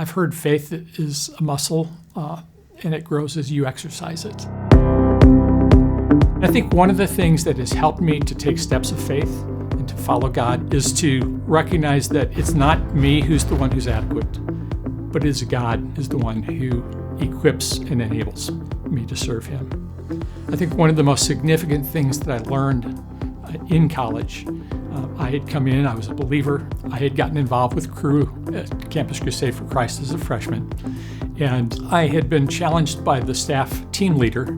I've heard faith is a muscle, and it grows as you exercise it. I think one of the things that has helped me to take steps of faith and to follow God is to recognize that it's not me who's the one who's adequate, but it is God who's the one who equips and enables me to serve Him. I think one of the most significant things that I learned in college, I had come in, I was a believer, I had gotten involved with Crew at Campus Crusade for Christ as a freshman, and I had been challenged by the staff team leader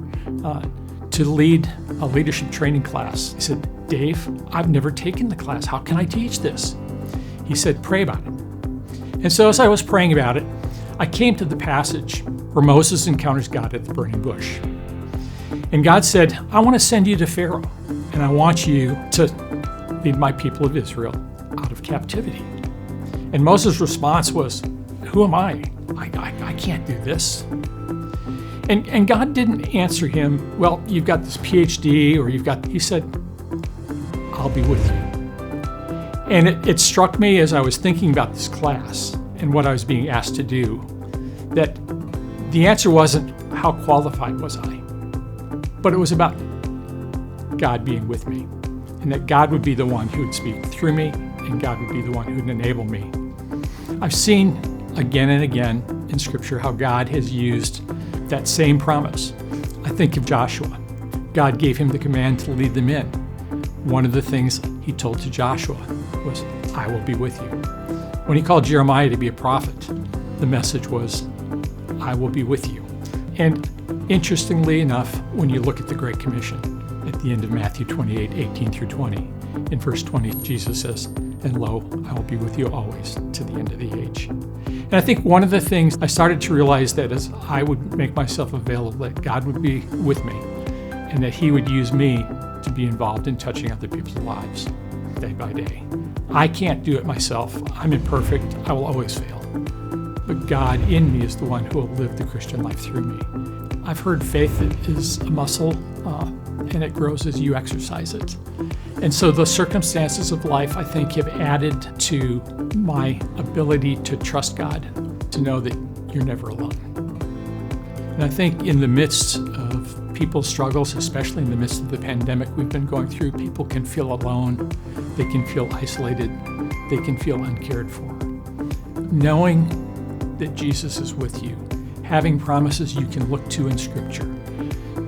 to lead a leadership training class. He said, "Dave, I've never taken the class. How can I teach this?" He said, "Pray about it." And so as I was praying about it, I came to the passage where Moses encounters God at the burning bush. And God said, "I want to send you to Pharaoh, and I want you to lead my people of Israel out of captivity." And Moses' response was, "Who am I? I can't do this." And God didn't answer him, "Well, you've got this PhD, or He said, "I'll be with you." And it struck me as I was thinking about this class and what I was being asked to do, that the answer wasn't how qualified was I, but it was about God being with me, and that God would be the one who would speak through me, and God would be the one who would enable me. I've seen again and again in Scripture how God has used that same promise. I think of Joshua. God gave him the command to lead them in. One of the things He told to Joshua was, "I will be with you." When He called Jeremiah to be a prophet, the message was, "I will be with you." And interestingly enough, when you look at the Great Commission at the end of Matthew 28:18-20, in verse 20, Jesus says, "And lo, I will be with you always to the end of the age." And I think one of the things I started to realize that as I would make myself available, that God would be with me, and that He would use me to be involved in touching other people's lives day by day. I can't do it myself. I'm imperfect. I will always fail. But God in me is the one who will live the Christian life through me. I've heard faith is a muscle, and it grows as you exercise it. And so the circumstances of life, I think, have added to my ability to trust God, to know that you're never alone. And I think in the midst of people's struggles, especially in the midst of the pandemic we've been going through, people can feel alone, they can feel isolated, they can feel uncared for. Knowing that Jesus is with you, having promises you can look to in Scripture,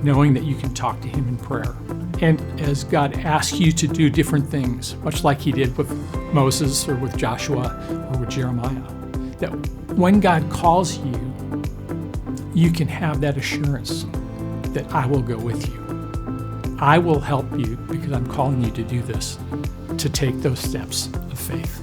knowing that you can talk to Him in prayer. And as God asks you to do different things, much like He did with Moses or with Joshua or with Jeremiah, that when God calls you, you can have that assurance that I will go with you. I will help you because I'm calling you to do this, to take those steps of faith.